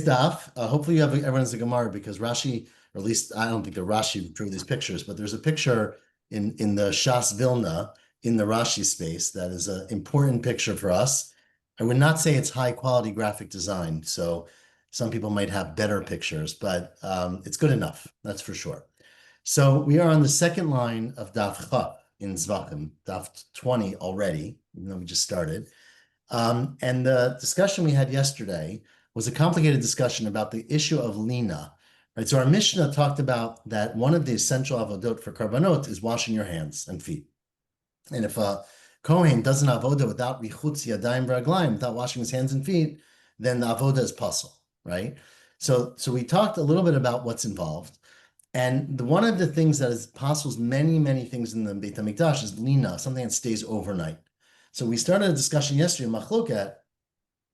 Daf. Hopefully you have everyone's a Gemara because Rashi, or at least I don't think the Rashi drew these pictures, but there's a picture in the Shas Vilna in the Rashi space that is an important picture for us. I would not say it's high quality graphic design, so some people might have better pictures, but it's good enough, that's for sure. So we are on the second line of Daf Chav in Zevachim, Daf 20 already, even though we just started. And the discussion we had yesterday was a complicated discussion about the issue of lina, right? So our Mishnah talked about that one of the essential avodot for karbanot is washing your hands and feet. And if a Kohen does an avodah without richutz yadayim v'raglayim, without washing his hands and feet, then the avodah is pasul, right? So we talked a little bit about what's involved. And one of the things that is pasul many things in the Beit HaMikdash is lina, something that stays overnight. So we started a discussion yesterday, machloket,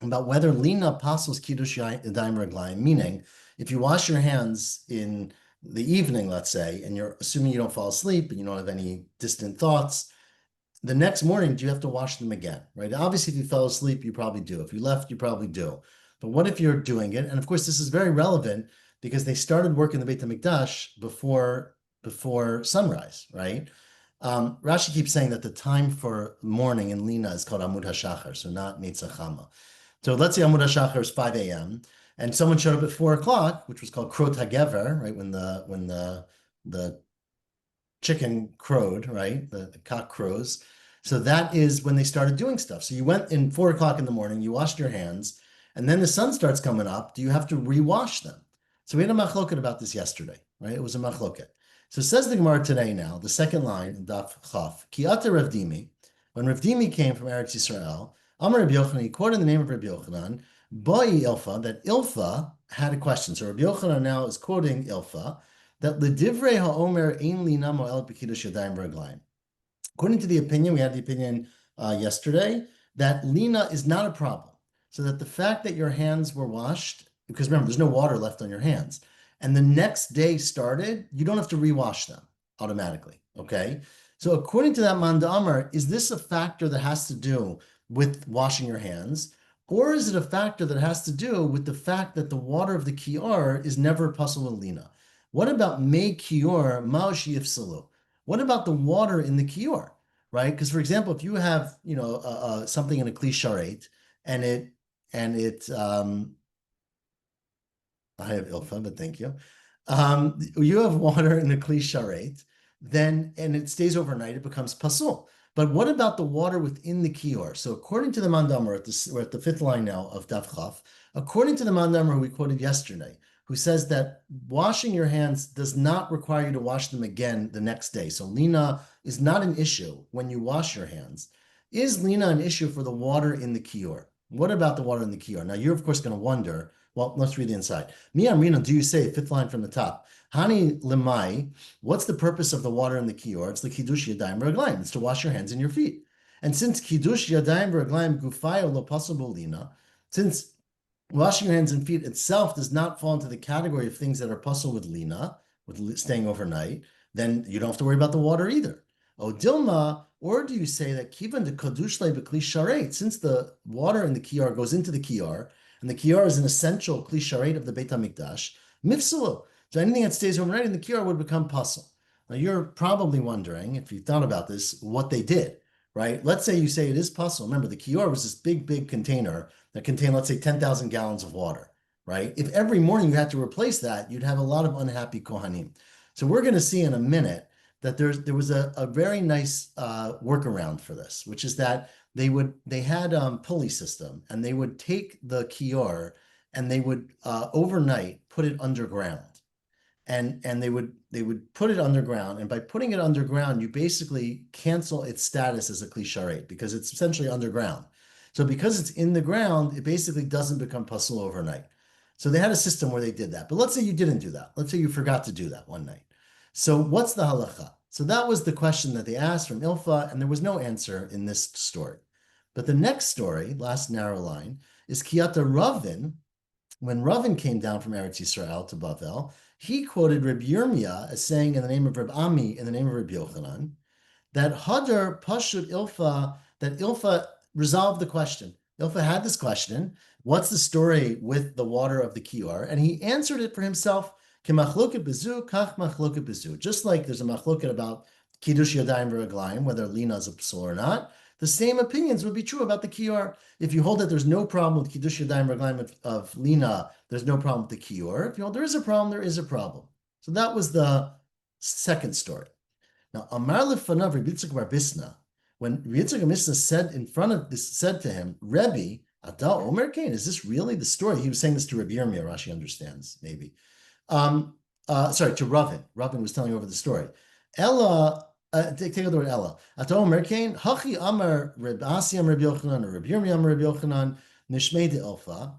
about whether lina pasels kiddush yadayim reglayim, meaning if you wash your hands in the evening, let's say, and you're assuming you don't fall asleep and you don't have any distant thoughts, the next morning, do you have to wash them again, right? Obviously, if you fell asleep, you probably do. If you left, you probably do. But what if you're doing it? And of course, this is very relevant because they started work in the Beit HaMikdash before sunrise, right? Rashi keeps saying that the time for morning in Lina is called Amud HaShachar, so not Nitzachama. So let's say Amud HaShachar is 5 a.m. and someone showed up at 4 o'clock, which was called Krot HaGever, right? When the chicken crowed, right? The cock crows. So that is when they started doing stuff. So you went in 4 o'clock in the morning, you washed your hands, and then the sun starts coming up. Do you have to rewash them? So we had a machloket about this yesterday, right? It was a machloket. So says the Gemara today now, the second line, Daf Chaf, Ki ata Rav Dimi, when Rav Dimi came from Eretz Yisrael, Amar Rabbi Yochanan, he quoted the name of Rabbi Yochanan, Boi Ilfa, that Ilfa had a question. So Rabbi Yochanan now is quoting Ilfa, that L'divrei ha'omer ein lina mo'el b'kiddush yadayim v'raglayim. According to the opinion, we had the opinion yesterday, that lina is not a problem. So that the fact that your hands were washed, because remember, there's no water left on your hands, and the next day started, you don't have to rewash them automatically, okay? So according to that Manda Amar, is this a factor that has to do with washing your hands, or is it a factor that has to do with the fact that the water of the kior is never pasul with lina? What about mei kior ma'osh yifsalu? What about the water in the kior, right? Because for example, if you have something in a kli sharet and it I have ilfa, but thank you. You have water in the kli sharet, then and it stays overnight, it becomes pasul. But what about the water within the kior? So according to the Mandamar, we're at the fifth line now of Daf Chaf, according to the Mandamar who we quoted yesterday, who says that washing your hands does not require you to wash them again the next day. So lina is not an issue when you wash your hands. Is lina an issue for the water in the kior? What about the water in the kior? Now you're of course going to wonder, well, let's read the inside. Mi amrina, do you say, fifth line from the top, Hani lemai, what's the purpose of the water in the kior? It's the kiddush yadayim v'raglayim. It's to wash your hands and your feet. And since kiddush yadayim v'raglayim gufayo lo pasul lina, since washing your hands and feet itself does not fall into the category of things that are pasul with lina, with staying overnight, then you don't have to worry about the water either. O dilma, or do you say that kivan de kadush le b'kli sharet, since the water in the kior goes into the kior, and the kior is an essential kli sharet of the Beit HaMikdash, mifsalu. So anything that stays overnight in the kior would become pasul. Now you're probably wondering, if you thought about this, what they did, right? Let's say you say it is pasul. Remember, the kior was this big container that contained, let's say, 10,000 gallons of water, right? If every morning you had to replace that, you'd have a lot of unhappy kohanim. So we're going to see in a minute that there was a very nice workaround for this, which is that they had a pulley system, and they would take the kior and they would overnight put it underground, and they would put it underground, and by putting it underground, you basically cancel its status as a kli sharet because it's essentially underground. So because it's in the ground, it basically doesn't become pasul overnight. So they had a system where they did that. But let's say you didn't do that. Let's say you forgot to do that one night. So what's the halacha? So that was the question that they asked from Ilfa, and there was no answer in this story. But the next story, last narrow line, is Kiyata Ravin. When Ravin came down from Eretz Yisrael to Bavel, he quoted Reb Yirmiyah as saying in the name of Reb Ami, in the name of Reb Yochanan, that Hadar Pashut Ilfa, that Ilfa resolved the question. Ilfa had this question, what's the story with the water of the kior? And he answered it for himself, just like there's a machloket about kiddush yadayim v'raglayim, whether lina is a psul or not, the same opinions would be true about the kior. If you hold that there's no problem with kiddush yadayim v'raglayim of lina, there's no problem with the kior. If you hold there is a problem, there is a problem. So that was the second story. Now, Amar lefanav Rabbi Yitzchak bar Bisna, when Rabbi Yitzchak bar Bisna said to him, Rebbe, Ata Omer Kain, is this really the story? He was saying this to Rabbi Yirmiyah, Rashi understands, maybe. To Ravin. Ravin was telling over the story. Ella, take a word, Ella. Ata Omer Kain, Hachi Amar Reb Asi Amar Reb Yochanan, or Reb Yirmiyah Amar Reb Yochanan, Nishmei de Ilfa.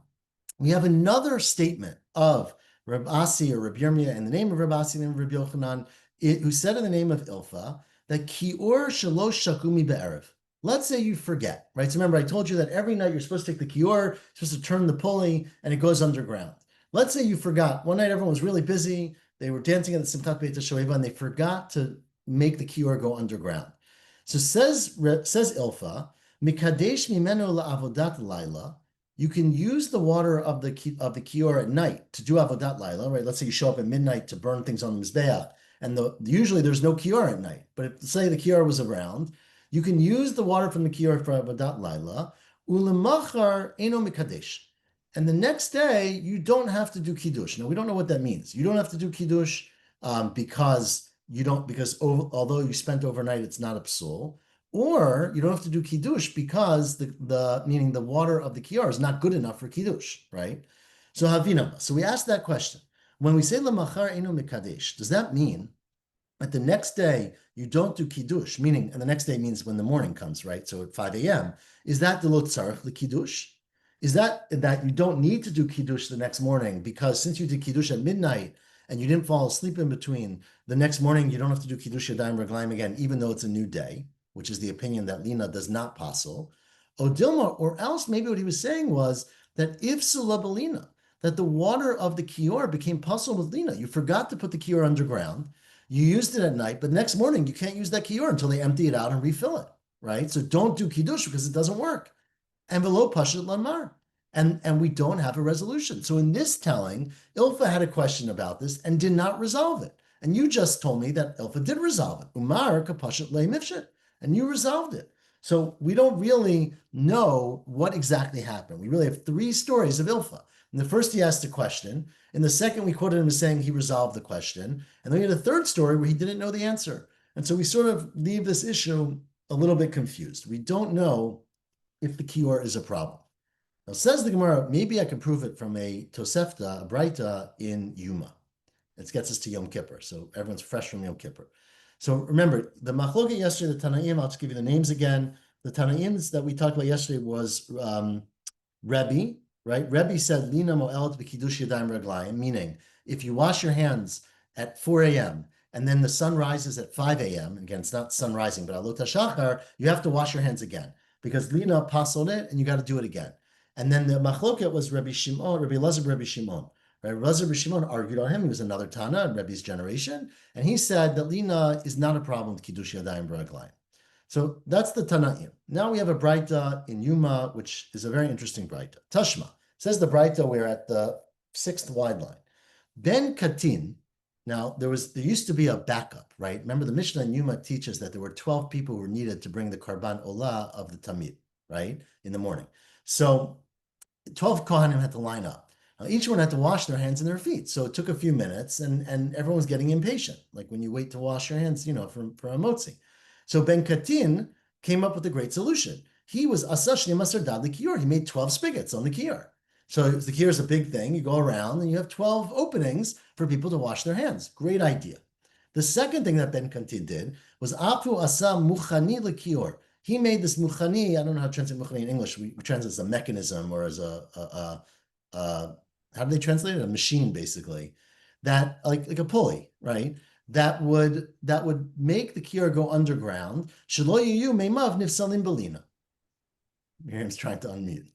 We have another statement of Reb Asi or Reb Yirmiyah in the name of Reb Asi and Reb Yochanan, who said in the name of Ilfa that kior shalosh shakumi be'erev. Let's say you forget, right? So remember, I told you that every night you're supposed to take the kior, you're supposed to turn the pulley, and it goes underground. Let's say you forgot. One night everyone was really busy. They were dancing at the Simchat Beit HaShoeva, and they forgot to make the kior go underground. So says Ilfa, mikadesh mimenu la'avodat laila. You can use the water of the kior at night to do avodat laila, right? Let's say you show up at midnight to burn things on the mizbeach, and usually there's no kior at night. But if, say, the kior was around, you can use the water from the kior for avodat laila. Ulemachar eno mikadesh, and the next day you don't have to do kiddush. Now we don't know what that means. You don't have to do kiddush because although you spent overnight, it's not a psul. Or you don't have to do kiddush because meaning the water of the kior is not good enough for kiddush, right? So havina. So we asked that question. When we say lemachar eno mikadesh, does that mean that the next day you don't do kiddush? Meaning, and the next day means when the morning comes, right? So at 5 a.m. Is that the lo tzarich the kiddush? Is that you don't need to do kiddush the next morning because since you did kiddush at midnight and you didn't fall asleep in between, the next morning you don't have to do kiddush yadayim reglaim again, even though it's a new day, which is the opinion that lina does not passel. Odilma, or else maybe what he was saying was that if sulabelina, that the water of the kior became passel with lina. You forgot to put the kior underground. You used it at night, but next morning you can't use that kior until they empty it out and refill it, right? So don't do kiddush because it doesn't work. And velo pashat lamar. And we don't have a resolution. So in this telling, Ilfa had a question about this and did not resolve it. And you just told me that Ilfa did resolve it. Umar kapashat le mifshet. And you resolved it. So we don't really know what exactly happened. We really have three stories of Ilfa. In the first, he asked a question. In the second, we quoted him as saying he resolved the question. And then we had a third story where he didn't know the answer. And so we sort of leave this issue a little bit confused. We don't know if the kior is a problem. Now, says the Gemara, maybe I can prove it from a Tosefta, a Braita in Yuma. It gets us to Yom Kippur. So everyone's fresh from Yom Kippur. So remember, the machloket yesterday, the Tanaim, I'll just give you the names again. The Tanaims that we talked about yesterday was Rebbe, right? Rebbe said, Lina mo'elet b'kiddush yadayim reglayim, meaning if you wash your hands at 4 a.m. and then the sun rises at 5 a.m., again, it's not sun rising, but alot hashachar, you have to wash your hands again because Lina pasoled it and you got to do it again. And then the machloket was Rabbi Shimon, Rabbi Elazar, Rabbi Shimon. Right? Rabbi Elazar, Rabbi Shimon argued on him. He was another Tana in Rebbe's generation. And he said that Lina is not a problem with Kiddush Yadayim B'Raglayim. So that's the Tanaim. Now we have a Braita in Yuma, which is a very interesting Braita. Tashma. Says the Braita, we're at the 6th wide line. Ben Katin. Now, there used to be a backup, right? Remember, the Mishnah in Yuma teaches that there were 12 people who were needed to bring the Karban Olah of the Tamid, right, in the morning. So 12 Kohanim had to line up. Now, each one had to wash their hands and their feet. So it took a few minutes, and everyone was getting impatient, like when you wait to wash your hands, for a Motzaei. So Ben Katin came up with a great solution. He was Asash Masar Dad the Kior. He made 12 spigots on the Kior. So the Kior is a big thing. You go around and you have 12 openings for people to wash their hands. Great idea. The second thing that Ben Katin did was Apu Asa Muchani LeKior. He made this muchani. I don't know how to translate muchani in English. We translate as a mechanism or as how do they translate it? A machine, basically, that like a pulley, right? That would make the kior go underground. Shelo yiyu meimav nifsalim belina. Miriam's trying to unmute.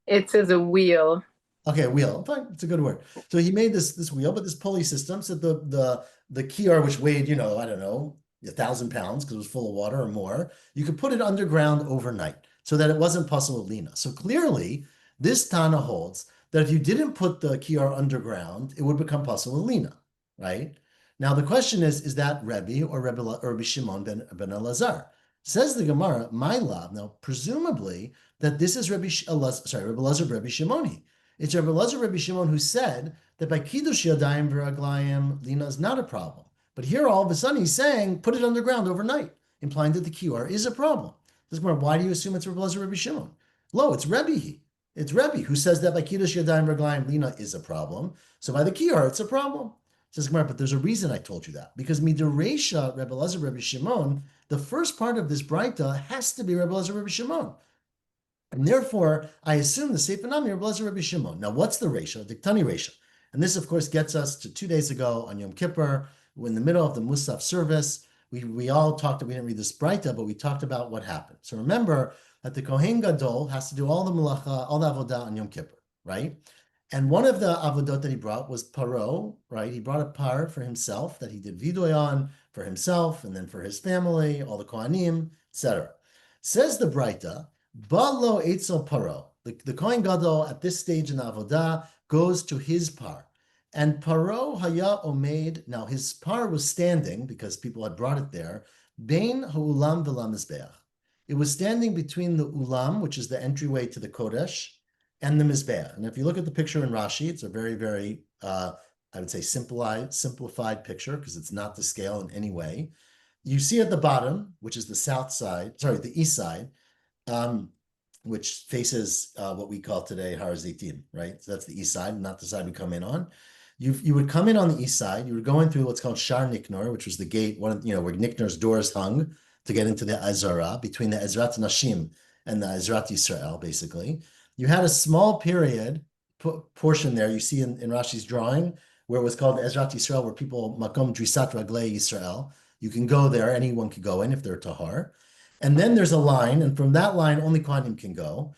It says a wheel. Okay, wheel. Fine, it's a good word. So he made this wheel, but this pulley system, so the kior, which weighed, I don't know, 1,000 pounds because it was full of water or more, you could put it underground overnight. so that it wasn't possible lina. So clearly, this Tana holds that if you didn't put the kior underground, it would become possible lina, right? Now the question is that Rebbe or Rebbe Shimon ben Elazar? Says the Gemara, my love. Now presumably that this is Rebbe Elazar Rebbe Shimoni. It's Rebbe Elazar Rebbe Shimon who said that by kiddush yadayim v'raglayim lina is not a problem. But here all of a sudden he's saying put it underground overnight, implying that the kior is a problem. Says Gemara, why do you assume it's Rebbe Elazar Rebbe Shimon? Lo, it's Rebbe. It's Rebbe who says that by kiddush yadayim v'raglayim lina is a problem. So by the kior it's a problem. Says Gemara, but there's a reason I told you that, because midoreisha Rebbe Elazar Rebbe Shimon, the first part of this Braita has to be Rebbe Elazar Rebbe Shimon. And therefore, I assume the Sefer Nami Rebbe Elazar Rebbe Shimon. Now, what's the ratio? Diktani ratio. And this, of course, gets us to 2 days ago on Yom Kippur, in the middle of the Musaf service. We all talked, we didn't read this Braita, but we talked about what happened. So remember that the Kohen Gadol has to do all the malacha, all the avodah on Yom Kippur, right? And one of the avodot that he brought was paro, right? He brought a par for himself that he did vidoy on for himself and then for his family, all the kohanim, etc. Says the Braita, Balo etzel paro. The Kohen Gadol at this stage in the avodah goes to his par. And paro haya omeid, now his par was standing because people had brought it there, bein ha'ulam v'lam mizbeach. It was standing between the ulam, which is the entryway to the Kodesh, and the Mizbeach. And if you look at the picture in Rashi, it's a very, very, I would say simplified picture because it's not to scale in any way. You see at the bottom, which is the the east side, which faces what we call today Har Zitim, right? So that's the east side, not the side we come in on. You would come in on the east side. You were going through what's called Shar Niknor, which was the gate, where Niknor's doors hung to get into the Azara, between the Ezrat Nashim and the Ezrat Yisrael, basically. You had a small period portion there you see in Rashi's drawing where it was called Ezrat Yisrael, where people makom drisat raglei Yisrael. You can go there, anyone can go in if they're tahar. And then there's a line, and from that line only kohanim can go.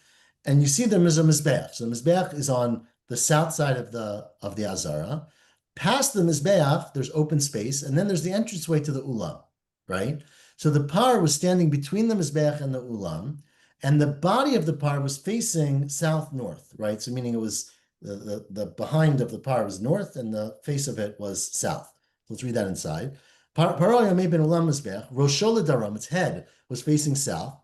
And you see there's a mizbeach. So the mizbeach is on the south side of the Azara. Past the mizbeach, there's open space, and then there's the entranceway to the ulam, right? So the par was standing between the mizbeach and the ulam. And the body of the par was facing south-north, right? So meaning it was the behind of the par was north and the face of it was south. Let's read that inside. Paroya may ben ulam mizbech, Roshol daram, its head was facing south.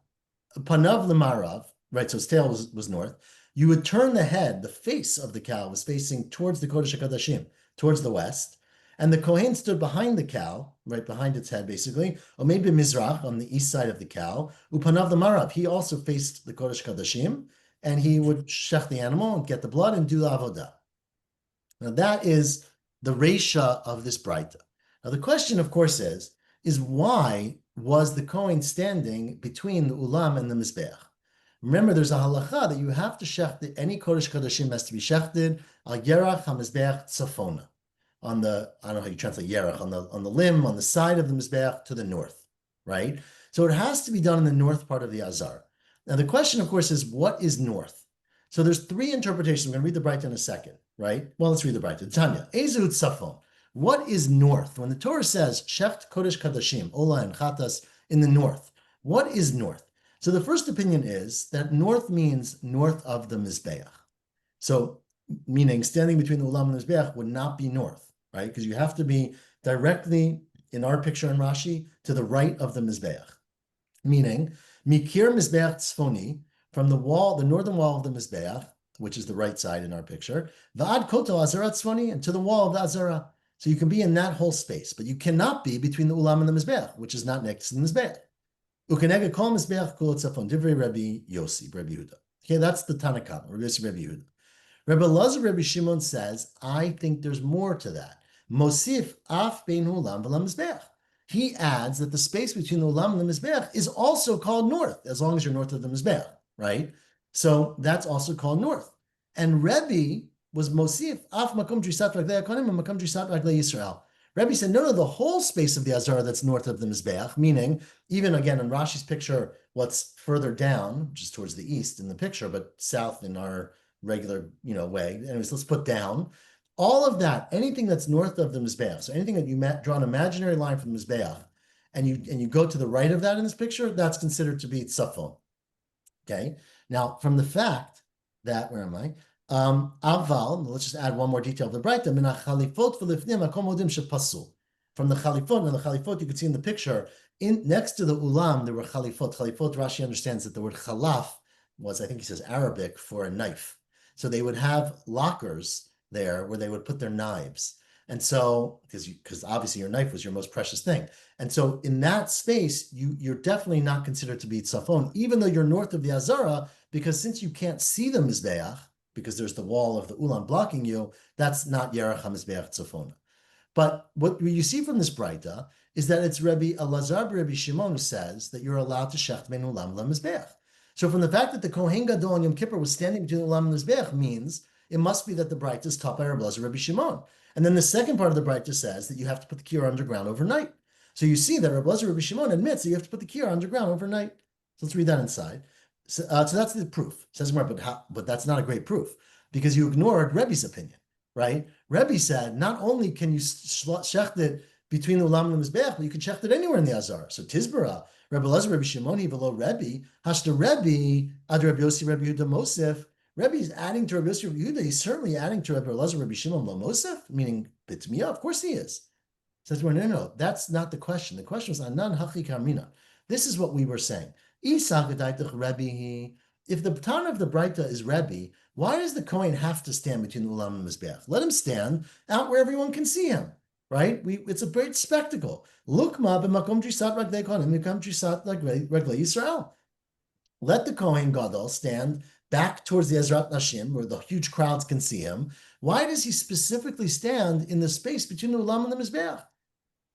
Panav lemarav, right? So its tail was north. You would turn the head, the face of the cow was facing towards the Kodesh HaKodashim, towards the west. And the Kohen stood behind the cow, right behind its head, basically. Omeid b'mizrach, on the east side of the cow. Upanav the marav, he also faced the Kodesh Kadashim, and he would shech the animal and get the blood and do the avodah. Now that is the reisha of this Braita. Now the question, of course, is why was the Kohen standing between the ulam and the mizbeach? Remember, there's a halacha that you have to shech, any Kodesh Kadashim has to be shechted al yerach ha-mizbeach tzafona. On the, I don't know how you translate yerach, on the limb, on the side of the mizbeach to the north, right? So it has to be done in the north part of the azar. Now the question, of course, is what is north? So there's 3 interpretations. I'm going to read the Braita in a second, right? Well, let's read the Braita. Tanya, Ezut Safon. What is north? When the Torah says shecht kodesh kadashim, ola and chatas in the north, what is north? So the first opinion is that north means north of the mizbeach. So meaning standing between the ulam and the mizbeach would not be north, right? Because you have to be directly, in our picture in Rashi, to the right of the mizbeach. Meaning, mikir mizbeach tzfoni, from the wall, the northern wall of the mizbeach, which is the right side in our picture, va'ad koto azara tzfoni, and to the wall of the azara. So you can be in that whole space, but you cannot be between the ulam and the mizbeach, which is not next to the mizbeach. Ukenega kol mizbeach kol tzafon, divrei Rabbi Yossi, Rabbi Yehuda. Okay, that's the Tanakh, Rabbi Yossi, Rabbi Yehuda. Rabbi Elazar, Rabbi Shimon says, I think there's more to that. Mosif af bein ulam v'lam mizbeach. He adds that the space between the ulam and the mizbeach is also called north, as long as you're north of the mizbeach, right? So that's also called north. And Rebbe was Mosif af makom drisat raglei hakonim and makom drisat raglei Yisrael. Rebbe said, no, the whole space of the azara that's north of the mizbeach, meaning even again in Rashi's picture, what's further down, which is towards the east in the picture, but south in our regular, way. Anyways, let's put down all of that, anything that's north of the mizbeach. So anything that you draw an imaginary line from the mizbeach, and you go to the right of that in this picture, that's considered to be tzafon. Okay. Now, from the fact that, where am I? Aval, let's just add one more detail of the Braita. Min hachalifot v'lifnim hakom modim shepasul. From the chalifot, and the chalifot you could see in the picture, next to the ulam, there were chalifot. Chalifot, Rashi understands that the word chalaf was, I think he says Arabic for a knife. So they would have lockers there where they would put their knives. And so, because obviously your knife was your most precious thing. And so in that space, you're definitely not considered to be tzafon, even though you're north of the Azara, because since you can't see the Mizbeach, because there's the wall of the Ulam blocking you, that's not Yerach HaMizbeach tzafona. But what you see from this Braita is that it's Rabbi Elazar Rabbi Shimon who says that you're allowed to shecht ben Ulam LaMizbeach. So from the fact that the Kohen Gadol on Yom Kippur was standing between Ulam and Mizbeach means it must be that the Braita is taught by Rabbi Elazar Rabbi Shimon. And then the second part of the Braita says that you have to put the kiyur underground overnight. So you see that Rabbi Elazar Rabbi Shimon admits that you have to put the kiyur underground overnight. So let's read that inside. So that's the proof. Says but that's not a great proof because you ignored Rebbe's opinion, right? Rebbe said not only can you shecht it between the Ulam and the Mizbeach, but you can shecht it anywhere in the Azar. So Tizbara, Rabbi Elazar Rabbi Shimoni below Rebbe, Hashta Rebbe, Ad Rabbi Yossi Rabbi Yehuda Mosef. Rebbe is adding to Rabbi Yossi Rabbi Yehuda. He's certainly adding to Rabbi Elazar Rabbi Shimon Lo Mosef, meaning Bitmiya. Of course he is. Says, well, no, that's not the question. The question was Anan Hachi Kamina. This is what we were saying. If the Tana of the Braita is Rebbe, why does the Kohen have to stand between the Ulam and the Mizbeach? Let him stand out where everyone can see him, right? It's a great spectacle. Lukma b'makom trisat raglei kohanim b'makom trisat raglei Yisrael. Let the Kohen Gadol stand back towards the Ezrat Nashim, where the huge crowds can see him. Why does he specifically stand in the space between the Ulam and the Mizbeach?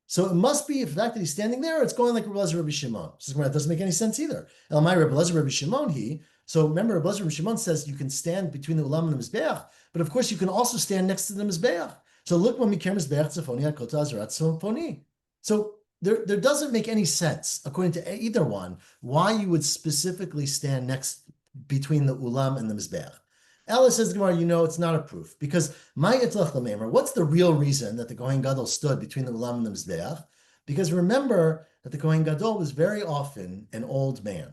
So it must be the fact that he's standing there, it's going like Rabbi Elazar Rabbi Shimon. That doesn't make any sense either. Elamai Rabbi Elazar Rabbi Shimon, so remember, Rabbi Elazar Rabbi Shimon says you can stand between the Ulam and the Mizbeach, but of course you can also stand next to the Mizbeach. So look when we care Mizbeach Tzafoni Akota Azarat Tzafoni. So there doesn't make any sense, according to either one, why you would specifically stand next between the Ulam and the Mizbeach. Ella says, Gemara, it's not a proof. Because what's the real reason that the Kohen Gadol stood between the Ulam and the Mizbeach? Because remember that the Kohen Gadol was very often an old man,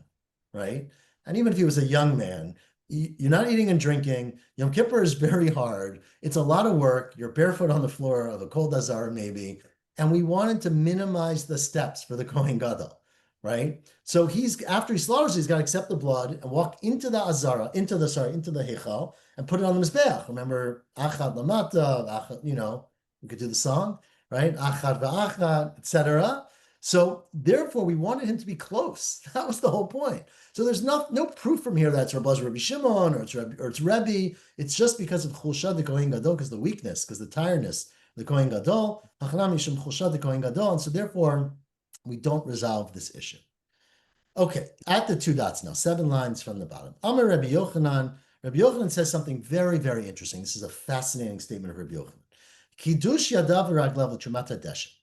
right? And even if he was a young man, you're not eating and drinking. Yom Kippur is very hard. It's a lot of work. You're barefoot on the floor of a cold azar, maybe. And we wanted to minimize the steps for the Kohen Gadol, right? So after he slaughters, he's got to accept the blood and walk into the azara, into the heichal, and put it on the mizbeach. Remember, achad lamata, achad, we could do the song, right? Achad va'achad, etc. So therefore, we wanted him to be close. That was the whole point. So there's no proof from here that it's Rabbi Shimon or it's Rebbe. It's just because of chulsha the Kohen Gadol, because the weakness, because the tiredness, the Kohen Gadol, hachanam mishum chulsha the Kohen Gadol, and so therefore we don't resolve this issue. Okay, at the 2 dots now, 7 lines from the bottom. Amar Rabbi Yochanan. Rabbi Yochanan says something very, very interesting. This is a fascinating statement of Rabbi Yochanan. Kiddush yadav v'raglav l'trumat hadeshen.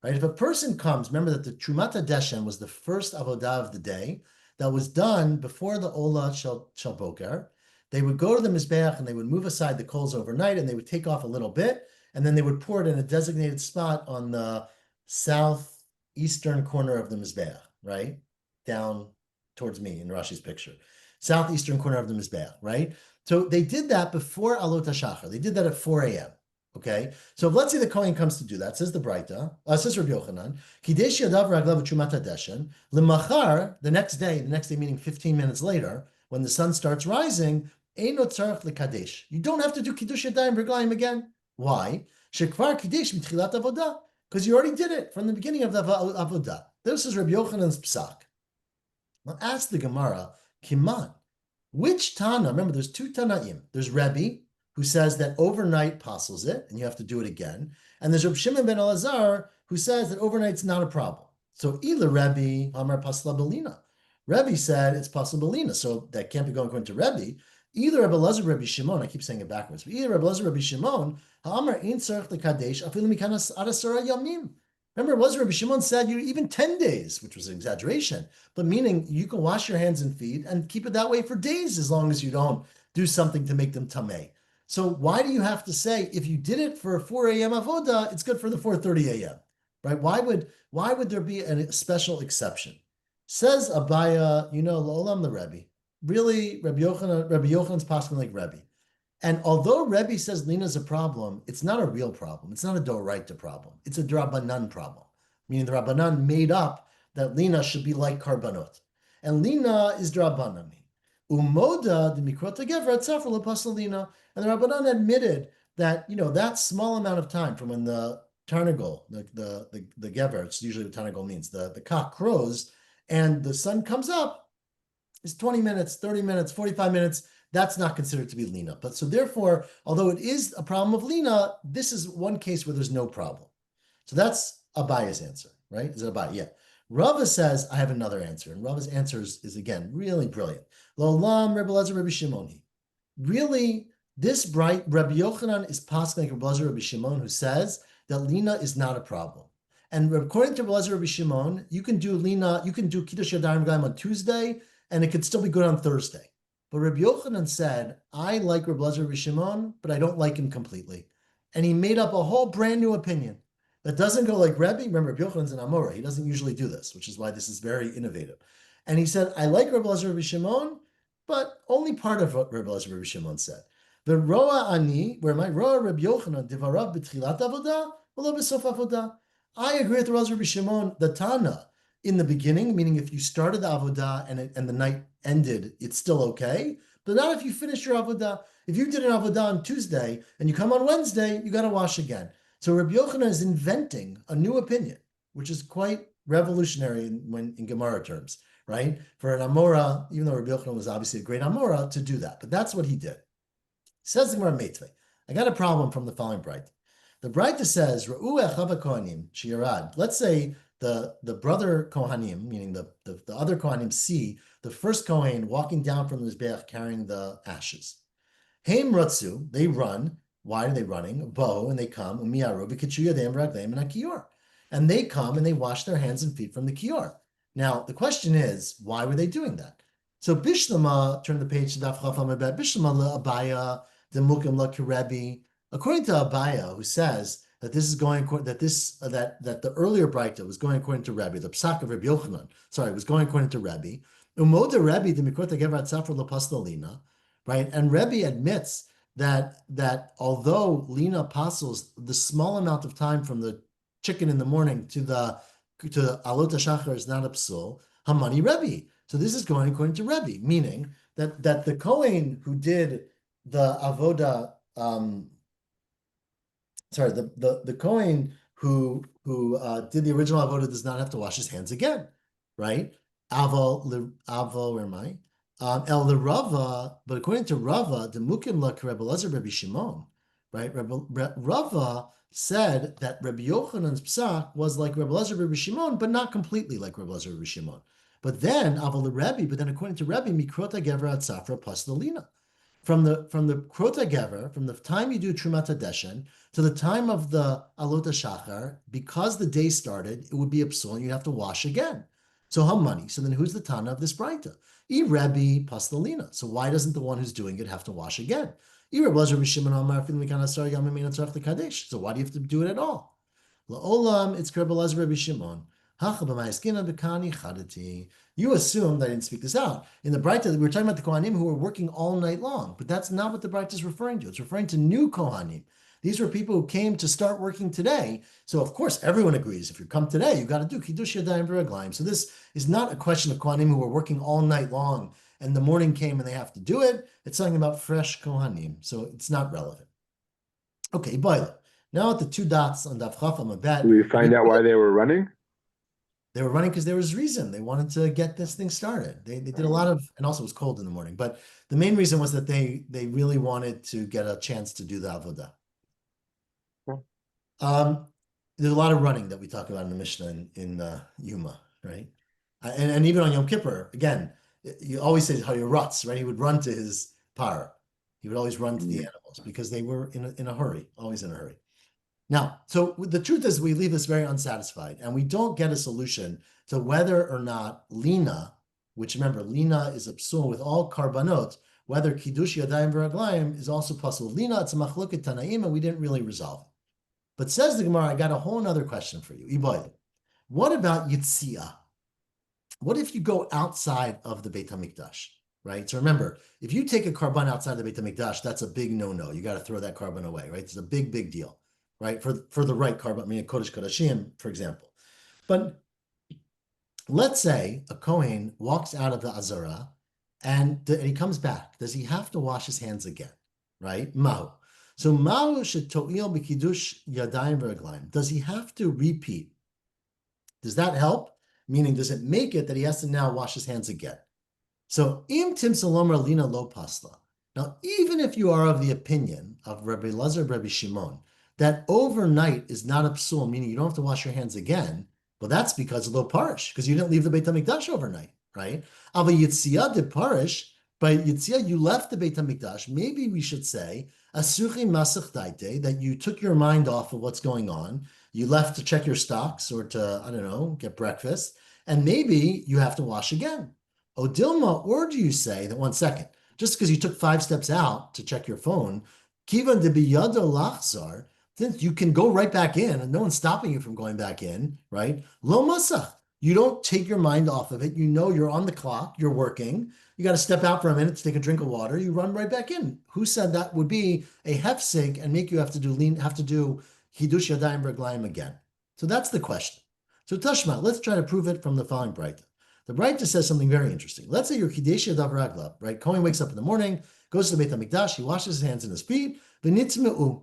Right? If a person comes, remember that the Trumat HaDeshen was the first avodah of the day that was done before the Ola Shel Boker. They would go to the Mizbeach and they would move aside the coals overnight and they would take off a little bit and then they would pour it in a designated spot on the southeastern corner of the Mizbeach, right? Down towards me in Rashi's picture. Southeastern corner of the Mizbeach, right? So they did that before Alot HaShachar. They did that at 4 a.m. Okay, so if let's say the Kohen comes to do that, says the Braita, says Rabbi Yochanan, Kidesh yadav raglav v'trumat hadeshen, l'machar, the next day meaning 15 minutes later, when the sun starts rising, eino tzarech l'kadesh. You don't have to do Kiddush Yadayim V'Raglayim again. Why? Shekvar Kidesh mitchilat avodah, because you already did it from the beginning of the avodah. This is Rabbi Yochanan's psak. Now ask the Gemara, Kiman, which Tana, remember there's 2 Tanaim, there's Rebbe, who says that overnight apostles it, and you have to do it again. And there's Reb Shimon ben Elazar, who says that overnight's not a problem. So Ila Rebbe, Amar Pasla Belina. Rebbe said it's Pasla Belina, so that can't be going according to Rebbe. Either Rebbe Elazar Rebbe Shimon, I keep saying it backwards, but either Rebbe Elazar Rebbe Shimon, Ha'amar Ein Tzarech L'Kadesh, Afilu Mikanas Arasara Yamim. Remember, Elazar Rebbe Shimon said you even 10 days, which was an exaggeration, but meaning you can wash your hands and feet and keep it that way for days as long as you don't do something to make them tameh. So why do you have to say if you did it for 4 a.m. avoda, it's good for the 4:30 a.m. Right? Why would there be a special exception? Says Abaya, L'olam the Rebbe. really, Rabbi Yochanan's passing like Rebbe. And although Rebbe says Lina is a problem, it's not a real problem. It's not a Doraita problem. It's a Drabanan problem, meaning the Rabbanan made up that Lina should be like Karbanot. And Lina is Drabanan. Umoda, the Mikrota Gever, Tzafra Lepasal Lina. And the Rabbanan admitted that, that small amount of time from when the Tarnagol, the Gever, it's usually what Tarnagol means, the cock crows, and the sun comes up, is 20 minutes, 30 minutes, 45 minutes. That's not considered to be Lina. But so therefore, although it is a problem of Lina, this is one case where there's no problem. So that's Abaya's answer, right? Is it Abaya? Yeah. Rava says, I have another answer. And Rava's answer is again, really brilliant. Lolam Rebbe Lezer Rebbe Shimoni. Really, this bright Rabbi Yochanan is passing like Rebbe Lezer Rebbe Shimon, who says that Lina is not a problem. And according to Rebbe Lezer Rebbe Shimon, you can do Lina, you can do Kiddush Yadayim Gayim on Tuesday, and it could still be good on Thursday. But Rabbi Yochanan said, I like Rebbe Lezer Rebbe Shimon, but I don't like him completely. And he made up a whole brand new opinion that doesn't go like Rebbe. Remember, Rabbi Yochanan's an Amora. He doesn't usually do this, which is why this is very innovative. And he said, I like Rebbe Lezer Rebbe Shimon, but only part of what Rebbe Lezer Rebbe Shimon said. The Roa Ani, where my Roa Rebbe Yochanan, Divarav B'tchilat Avodah, V'lo B'sof Avodah. I agree with Rebbe Lezer Rebbe Shimon, the Tana, in the beginning, meaning if you started the Avodah and the night ended, it's still okay, but not if you finish your Avodah. If you did an Avodah on Tuesday and you come on Wednesday, you got to wash again. So Rabbi Yochanan is inventing a new opinion, which is quite revolutionary in Gemara terms, right? For an Amora, even though Rabbi Yochanan was obviously a great Amora, to do that. But that's what he did. Says the Gemara Meitvei. I got a problem from the following Braita. The Braita says, Ra'u Echava Kohanim Shirad. Let's say the brother Kohanim, meaning the other Kohanim, see the first Kohen walking down from the Mizbeach carrying the ashes. Heim Ratzu, they run. Why are they running? Bo, and they come. Umiyaru b'kitchu yadayim v'ragleim and kiyor. And they come and they wash their hands and feet from the kiyor. Now, the question is, why were they doing that? So Bishlama, turn the page to Daf Chaf Amabet, Bishlama Abaya, the Mukim La Kirebi. According to Abaya, who says that this is going that the earlier Braita was going according to Rebbe, the Psak of Rabbi Yochanan, was going according to Rebbe. Umoda Rebbe the Mikrota Gevrat Safra Lapastalina, right? And Rebbe admits that although Lina apostles the small amount of time from the chicken in the morning to Alot HaShachar is not a psul, Hamani Rebbe. So this is going according to Rebbe, meaning that the Kohen who did the avoda, the Kohen who did the original avoda does not have to wash his hands again, right? Aval, where am I? El the Rava, but according to Rava, the Mukim la Rebbe Lezer Rebbe Shimon, right? Rava said that Rebbe Yochanan's psak was like Rebbe Lezer Rebbe Shimon, but not completely like Rebbe Lezer Rebbe Shimon. But then Aval the Rebbe, but then according to Rebbe, Mikrota Gever at Safra Pastalina. From the Krota Gever, from the time you do Trumat HaDeshen to the time of the Alot HaShachar, because the day started, it would be a psul and you'd have to wash again. So Hamani. So then who's the Tana of this Braita? Rebbe Pastalina. So why doesn't the one who's doing it have to wash again? So why do you have to do it at all? La'olam, it's Rebbe Lezer Rebbe Shimon. You assume that I didn't speak this out. In the Braita, we were talking about the Kohanim who were working all night long, but that's not what the Braita is referring to. It's referring to new Kohanim. These were people who came to start working today. So of course, everyone agrees. If you come today, you got to do Kiddush Yadayim v'Raglaim. So this is not a question of Kohanim who were working all night long and the morning came and they have to do it. It's something about fresh Kohanim. So it's not relevant. Okay, Boila. Now at the two dots on Daf Chaf Amabet. Do we find out why they were running? They were running because there was reason. They wanted to get this thing started. They did a lot of, and also it was cold in the morning, but the main reason was that they really wanted to get a chance to do the avodah. There's a lot of running that we talk about in the Mishnah in Yuma, right? And even on Yom Kippur, again, you always say how your ruts, right? He would run to his par. He would always run to the animals because they were in a hurry, always in a hurry. Now, so the truth is we leave this very unsatisfied and we don't get a solution to whether or not Lina, which remember, Lina is a psul with all karbanot, whether Kiddush Yadayim v'Raglayim is also possible. Lina, it's a machloket Tanaim, and we didn't really resolve it. But says the Gemara, I got a whole other question for you. Iboy, what about Yitzia? What if you go outside of the Beit HaMikdash? right? So remember, if you take a carbon outside the Beit HaMikdash, that's a big no-no. You got to throw that carbon away, right? It's a big, big deal, right? For the right carbon, I mean, Kodesh Kodashim, for example. But let's say a Kohen walks out of the Azara and he comes back. Does he have to wash his hands again, right? Mahu. So Mahu should to'il b'kiddush yadayim v'raglayim. Does he have to repeat? Does that help? Meaning, does it make it that he has to now wash his hands again? So, im tim salomer lina lo pasla. Now, even if you are of the opinion of Rabbi Lazar, Rabbi Shimon, that overnight is not a psul, meaning you don't have to wash your hands again, well, that's because of lo parish, because you didn't leave the Beit HaMikdash overnight, right? Ava yitzia de parish, by yitzia, you left the Beit HaMikdash. Maybe we should say, asuchi masach daite, that you took your mind off of what's going on. You left to check your stocks or to, I don't know, get breakfast, and maybe you have to wash again. Odilma, or do you say that, one second, just because you took 5 steps out to check your phone, kivan de biyado lachzar, since you can go right back in and no one's stopping you from going back in, right? Lo masach, you don't take your mind off of it. You know you're on the clock, you're working. You got to step out for a minute to take a drink of water. You run right back in. Who said that would be a hefsek and make you have to do hidush yadayim v'raglayim again? So that's the question. So Tashma, let's try to prove it from the following Braita. The Braita says something very interesting. Let's say you're Kidesh Yadav Raglav, right? Kohen wakes up in the morning, goes to the Beit HaMikdash, he washes his hands and his feet, v'nitzme'u,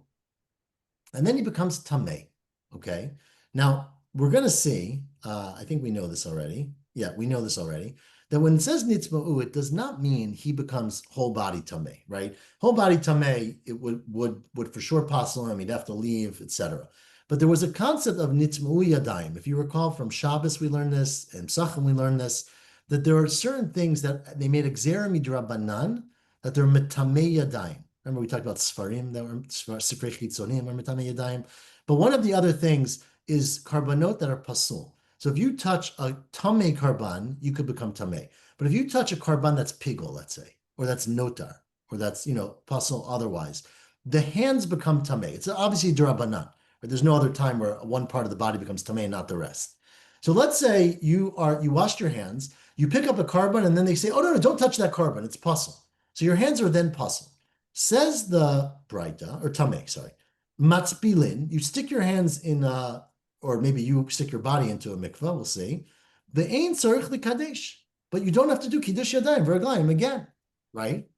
and then he becomes Tameh, okay? Now, we're going to see, I think we know this already. Yeah, we know this already, that when it says nitzme'u, it does not mean he becomes whole body Tameh, right? Whole body Tameh, it would for sure pass on him, he'd have to leave, etc. But there was a concept of nitzmeu yadayim. If you recall from Shabbos, we learned this, and Psachim, we learned this, that there are certain things that they made exera midrabanan, that they're metamei yadayim. Remember we talked about Sfarim, that were Sifrei Chitzonim, or metamei yadayim. But one of the other things is karbanot that are pasul. So if you touch a tamei karban, you could become tamei. But if you touch a karban that's pigol, let's say, or that's notar, or that's, pasul otherwise, the hands become tamei. It's obviously durabanan. But there's no other time where one part of the body becomes tamei, not the rest. So let's say you washed your hands, you pick up a carbon, and then they say, oh, no, don't touch that carbon, it's pasul. So your hands are then pasul. Says the Braita, or tamei, sorry, matzpilin, you stick your hands in, or maybe you stick your body into a mikvah, we'll see, the ein tzarich likadesh, but you don't have to do kiddush yadayim v'raglayim again, right?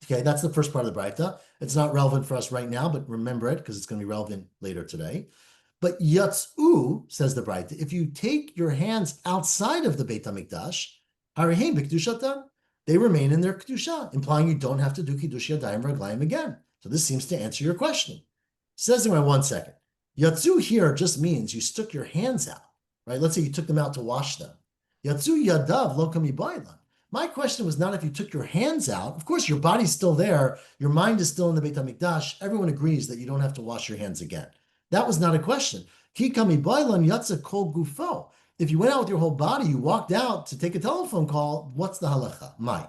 Okay, that's the first part of the Braita. It's not relevant for us right now, but remember it because it's going to be relevant later today. But yatsu, says the Braita, if you take your hands outside of the Beit HaMikdash, hariheim b'kedushatan, they remain in their kedusha, implying you don't have to do kiddush yadayim v'raglayim again. So this seems to answer your question. Says in 1 second. Yatsu here just means you stuck your hands out, right? Let's say you took them out to wash them. Yatsu yadav lo kami bailan. My question was not if you took your hands out. Of course, your body's still there. Your mind is still in the Beit HaMikdash. Everyone agrees that you don't have to wash your hands again. That was not a question. Ki kami bailan yatsa kol gufo. If you went out with your whole body, you walked out to take a telephone call, what's the halacha? Mai.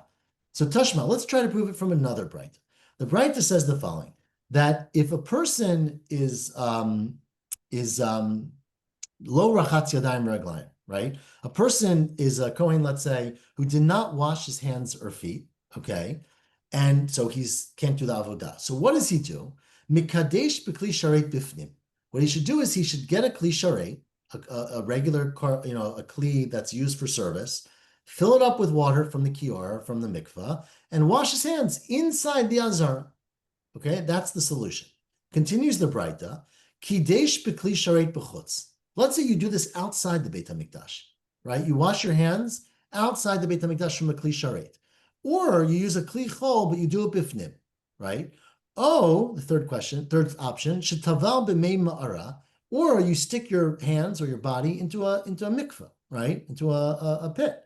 So Tashma, let's try to prove it from another Braita. The Braita says the following, that if a person is lo rachatz yadayim raglayim, right? A person is a Kohen, let's say, who did not wash his hands or feet, okay? And so can't do the avodah. So what does he do? Mikadesh b'kli sharet bifnim. What he should do is he should get a kli sharet, a regular, a kli that's used for service, fill it up with water from the kior, from the mikvah, and wash his hands inside the azara. Okay, that's the solution. Continues the Braita, kidesh b'kli sharet b'chutz. Let's say you do this outside the Beit HaMikdash, right? You wash your hands outside the Beit HaMikdash from a kli sharet. Or you use a kli chol, but you do it bifnim, right? Oh, the third option, shetaval b'mei ma'ara, or you stick your hands or your body into a mikveh, right? Into a pit.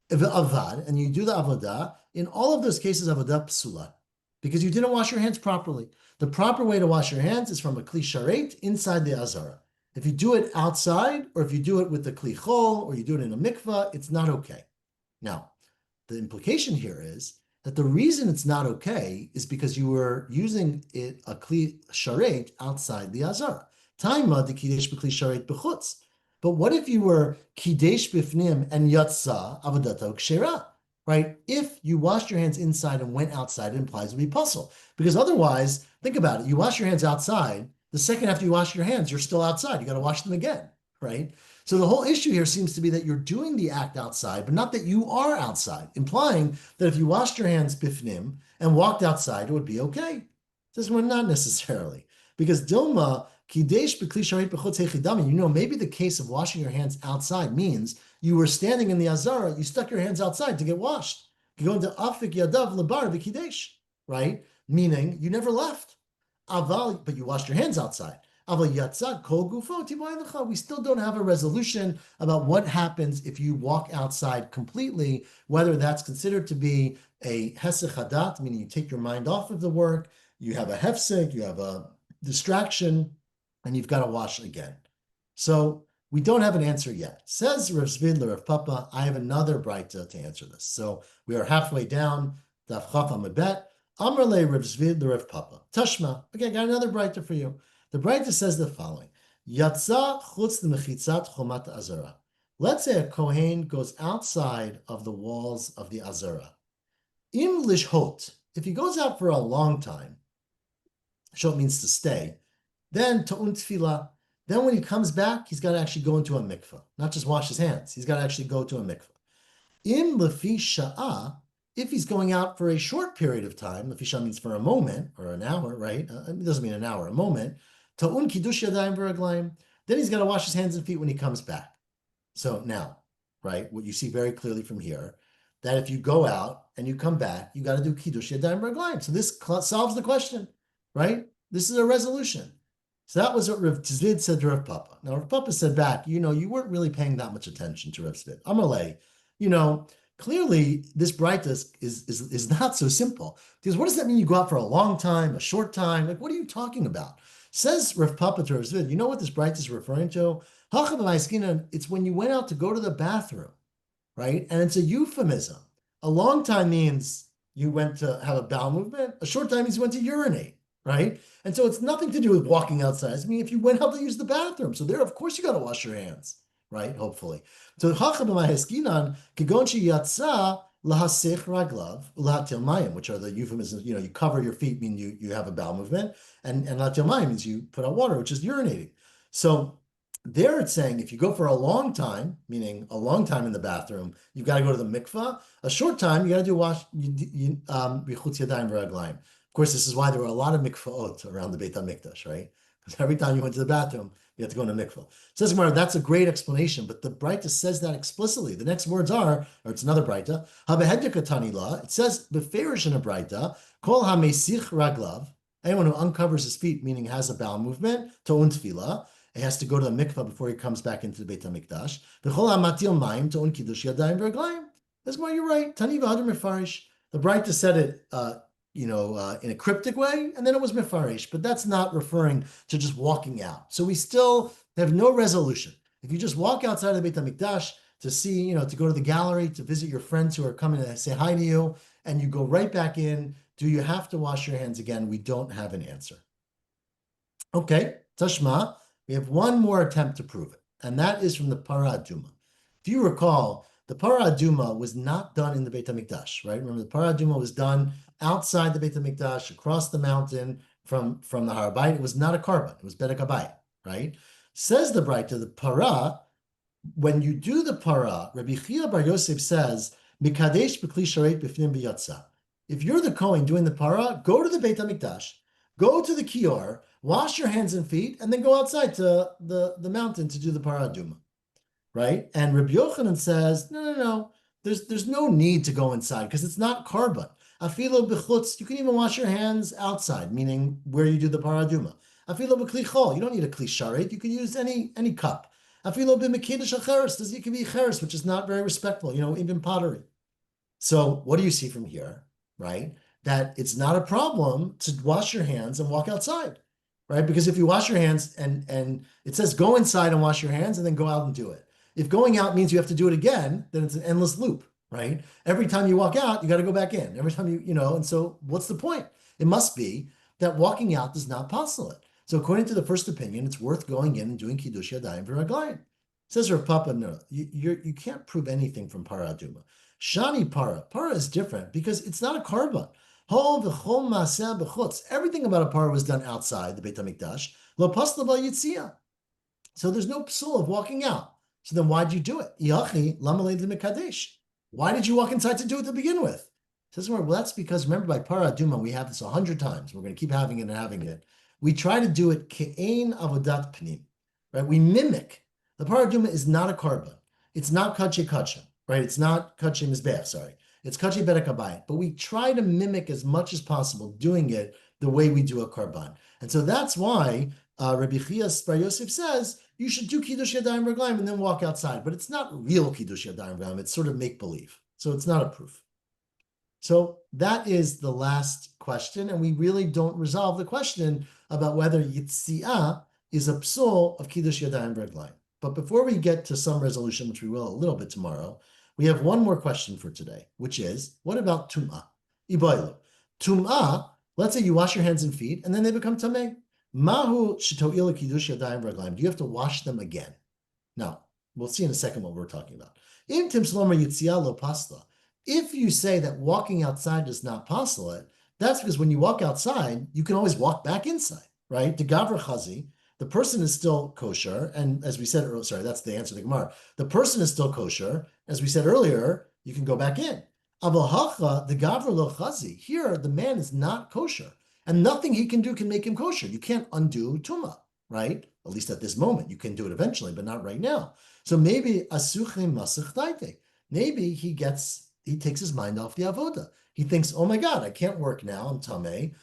Avad, and you do the avodah. In all of those cases, avodah psula, because you didn't wash your hands properly. The proper way to wash your hands is from a kli sharet inside the azara. If you do it outside, or if you do it with the kli chol, or you do it in a mikvah, it's not okay. Now, the implication here is that the reason it's not okay is because you were using a kli sharet outside the azara. Taima de kidesh b'kli sharet b'chutz. But what if you were kidesh b'fnim and yatsa avodato kshera? right? If you washed your hands inside and went outside, it implies it would be puzzle. Because otherwise, think about it. You wash your hands outside. The second after you wash your hands, you're still outside. You got to wash them again, right? So the whole issue here seems to be that you're doing the act outside, but not that you are outside, implying that if you washed your hands bifnim and walked outside, it would be okay. This one, not necessarily. Because Dilma, Kidesh b'kli sharet b'chutz hechidami, maybe the case of washing your hands outside means you were standing in the Azara, you stuck your hands outside to get washed. You go into afik yadav lebar v'kidesh, right? Meaning you never left. Aval, but you washed your hands outside. Aval yatzad kol gufo tiboy lecha. We still don't have a resolution about what happens if you walk outside completely, whether that's considered to be a hesech hadat, meaning you take your mind off of the work, you have a hefsek, you have a distraction, and you've got to wash again. So we don't have an answer yet. Says Rav Zvid Rav Papa, I have another braita to answer this. So we are halfway down. Daf Chaf Amud Bet. Amar le Rav Zvid Rav Papa. Tashma. Okay, I got another braita for you. The braita says the following: Yatza chutz lemechitzat chomat azara. Let's say a kohen goes outside of the walls of the azara. Im lishhot. If he goes out for a long time, shot means to stay. Then ta'un tefillah. Then when he comes back, he's got to actually go into a mikveh, not just wash his hands. He's got to actually go to a mikveh. Im lefi sha'ah, if he's going out for a short period of time, lefi sha'ah means for a moment or an hour, right? It doesn't mean an hour, a moment. Ta'un kiddush yadayim v'raglayim. Then he's got to wash his hands and feet when he comes back. So now, right, what you see very clearly from here, that if you go out and you come back, you got to do kiddush yadayim v'raglayim. So this solves the question, right? This is a resolution. So that was what Rav Zvid said to Rav Papa. Now, Rav Papa said back, you weren't really paying that much attention to Rav Zvid. Amalei, clearly this braita is not so simple. Because what does that mean? You go out for a long time, a short time? Like, what are you talking about? Says Rav Papa to Rav Zvid, you know what this braita is referring to? It's when you went out to go to the bathroom, right? And it's a euphemism. A long time means you went to have a bowel movement. A short time means you went to urinate. Right? And so it's nothing to do with walking outside. I mean, if you went out to use the bathroom, so there, of course, you got to wash your hands, right? Hopefully. So which are the euphemisms, you cover your feet, mean you have a bowel movement, and latil mayim means you put out water, which is urinating. So there it's saying if you go for a long time, meaning a long time in the bathroom, you've got to go to the mikvah. A short time, you got to do wash bichutz yadayim v'raglayim. Of course, this is why there were a lot of mikvaot around the Beit HaMikdash, right? Because every time you went to the bathroom, you had to go in a mikvah. Says Gemara, that's a great explanation, but the Braita says that explicitly. The next words are, or it's another Braita, it says, beferish in a Braita, kol ha-mesich raglav, anyone who uncovers his feet, meaning has a bowel movement, to'un tefillah, he has to go to the mikvah before he comes back into the Beit HaMikdash. V'chol ha-matil mayim to'un kiddush yadayim v'raglayim. That's why you're right. Tani v'adar mefarish. The Braita said it, in a cryptic way, and then it was mefarish, but that's not referring to just walking out. So we still have no resolution. If you just walk outside of the Beit HaMikdash to see, to go to the gallery, to visit your friends who are coming to say hi to you, and you go right back in, do you have to wash your hands again? We don't have an answer. Okay, Tashma, we have one more attempt to prove it, and that is from the Para Aduma. If you recall, the Para Aduma was not done in the Beit HaMikdash, right? Remember, the Para Aduma was done outside the Beit HaMikdash, across the mountain from the Har Bayit. It was not a korban. It was Bedek HaBayit, right? Says the Braita, the Para, when you do the Para, Rabbi Chia Bar Yosef says, Mikadesh b'kli sharet b'fnim b'yatza. If you're the Kohen doing the Para, go to the Beit HaMikdash, go to the Kior, wash your hands and feet, and then go outside to the mountain to do the Para Aduma, right? And Rabbi Yochanan says, no. There's no need to go inside because it's not korban. Afilo b'chutz, you can even wash your hands outside, meaning where you do the paraduma. Afilo b'kli chol, you don't need a kli sharet, you can use any cup. Afilo b'mekidesh acheres, it can be cheres, which is not very respectful, even pottery. So what do you see from here, right? That it's not a problem to wash your hands and walk outside, right? Because if you wash your hands and it says go inside and wash your hands and then go out and do it. If going out means you have to do it again, then it's an endless loop, right? Every time you walk out, you got to go back in. Every time and so what's the point? It must be that walking out does not postulate. So according to the first opinion, it's worth going in and doing Kiddush Yadayim v'Raglayim. Says her papa, no, you can't prove anything from para aduma. Shani para is different because it's not a korban. Everything about a para was done outside the Beit HaMikdash. Lo pasla bal yitzia. So there's no psul of walking out. So then why'd you do it? Why did you walk inside to do it to begin with? Says, well, that's because remember by para aduma, we have this 100 times. We're going to keep having it and having it. We try to do it ke'ein avodat pnim, right? We mimic. The para aduma is not a korban. It's not kache kacha, right? It's not kache mizbeach, sorry. It's kache berek habayit. But we try to mimic as much as possible doing it the way we do a korban. And so that's why Rabbi Chia Bar Yosef says you should do Kiddush Yadayim Reglaim and then walk outside. But it's not real Kiddush Yadayim Reglaim. It's sort of make-believe. So it's not a proof. So that is the last question. And we really don't resolve the question about whether Yitzia is a psul of Kiddush Yadayim Reglaim. But before we get to some resolution, which we will a little bit tomorrow, we have one more question for today, which is, what about Tum'ah? Iboilu. Tum'ah, let's say you wash your hands and feet, and then they become Tameh. Mahu sheto'il kiddush yadayim reglaim. Do you have to wash them again? Now, we'll see in a second what we're talking about. Im tim slomer yitzia lo pasla. If you say that walking outside does not pasla it, that's because when you walk outside, you can always walk back inside, right? The gavra chazi, the person is still kosher, and as we said earlier, sorry, that's the answer to the Gemara. The person is still kosher. As we said earlier, you can go back in. Avahacha, the gavra lo chazi. Here, the man is not kosher. And nothing he can do can make him kosher. You can't undo Tumah, right? At least at this moment. You can do it eventually, but not right now. So maybe asuchim masach daite. Maybe he takes his mind off the avoda. He thinks, oh my God, I can't work now. I'm tameh.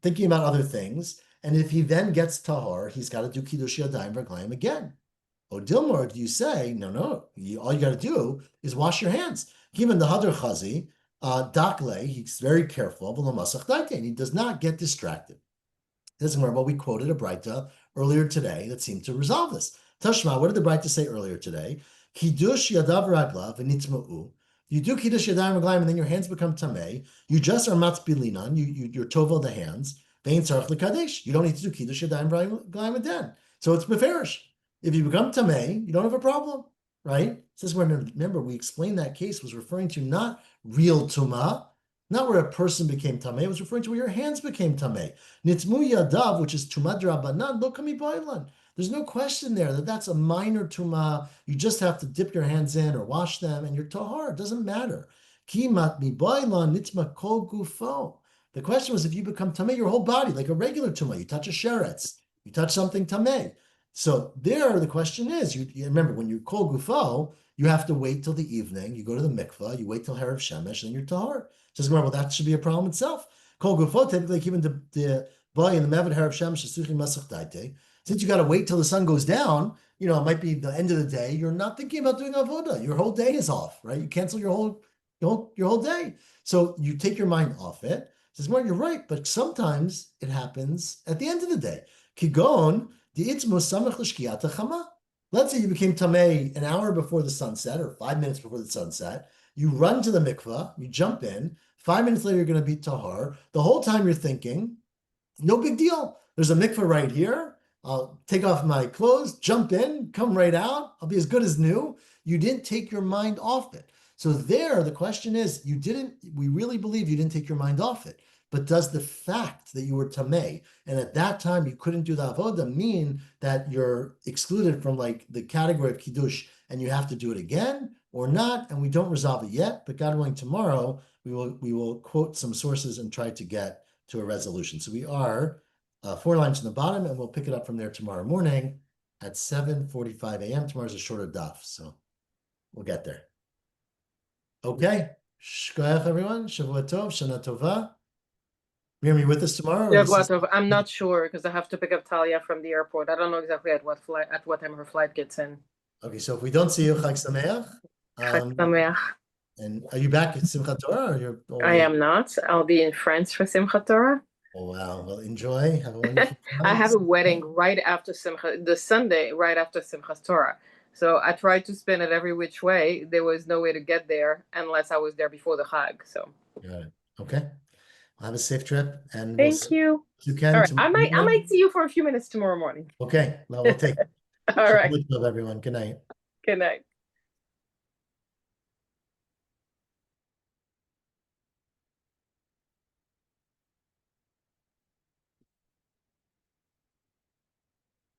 Thinking about other things. And if he then gets tahor, he's got to do kiddush yadayim reglaim again. Oh, Dilmor, do you say, no, all you got to do is wash your hands. Given the hadar chazi, Dakle, he's very careful, and he does not get distracted. This is what we quoted a Braita earlier today that seemed to resolve this. Tashma, what did the Braita say earlier today? Kiddush yadav raglav v'nitzma'u. You do kiddush yadayim reglaim, and then your hands become tamei. You just are matzbilinan. You're tovel the hands. Vein tzarich lekadesh. You don't need to do kiddush yadayim reglaim again. So it's beferish. If you become tamei, you don't have a problem, right? Says remember we explained that case was referring to not real tumah, not where a person became tamei. It was referring to where your hands became tamei. Nitzmu yadav, which is tumah drabanan, lo kami boilan. There's no question there that that's a minor tumah. You just have to dip your hands in or wash them, and you're tahar. It doesn't matter. Kimat mi boilan nitzma kol gufo. The question was if you become tamei, your whole body, like a regular tumah, you touch a sheretz, you touch something tamei. So there, the question is, you remember when you kol gufo, you have to wait till the evening. You go to the mikvah, you wait till Harav Shemesh, then you're tahar. Says, well, that should be a problem itself. Kol gufo, typically, even the boy in the Mevad Harav Shemesh, masach daite. Since you got to wait till the sun goes down, it might be the end of the day. You're not thinking about doing avoda. Your whole day is off, right? You cancel your whole day. So you take your mind off it. Says, well, you're right, but sometimes it happens at the end of the day. Kigon, let's say you became tamei an hour before the sunset or 5 minutes before the sunset. You run to the mikvah, you jump in. 5 minutes later, you're going to be tahar. The whole time you're thinking, no big deal. There's a mikvah right here. I'll take off my clothes, jump in, come right out. I'll be as good as new. You didn't take your mind off it. So there, the question is, we really believe you didn't take your mind off it. But does the fact that you were tamei and at that time you couldn't do the avoda mean that you're excluded from like the category of kiddush and you have to do it again or not? And we don't resolve it yet, but God willing, tomorrow we will quote some sources and try to get to a resolution. So we are 4 lines from the bottom, and we'll pick it up from there tomorrow morning at 7:45 a.m. Tomorrow's a shorter daf, so we'll get there. Okay, shkoyach everyone, Shavua Tov, Shana Tova. Miriam, you with us tomorrow? I'm not sure because I have to pick up Talia from the airport. I don't know exactly at what time her flight gets in. Okay, so if we don't see you, Chag Sameach. Chag Sameach. And are you back at Simchat Torah? Or you're I am not. I'll be in France for Simchat Torah. Oh, wow. Well, enjoy. Have a wonderful time. I have a wedding right after the Sunday right after Simchat Torah. So I tried to spin it every which way. There was no way to get there unless I was there before the Chag. So. Got it. Okay. Have a safe trip. And thank you. You can. All right. I might see you for a few minutes tomorrow morning. Okay. Well, we'll take it. All right. Love everyone. Good night. Good night.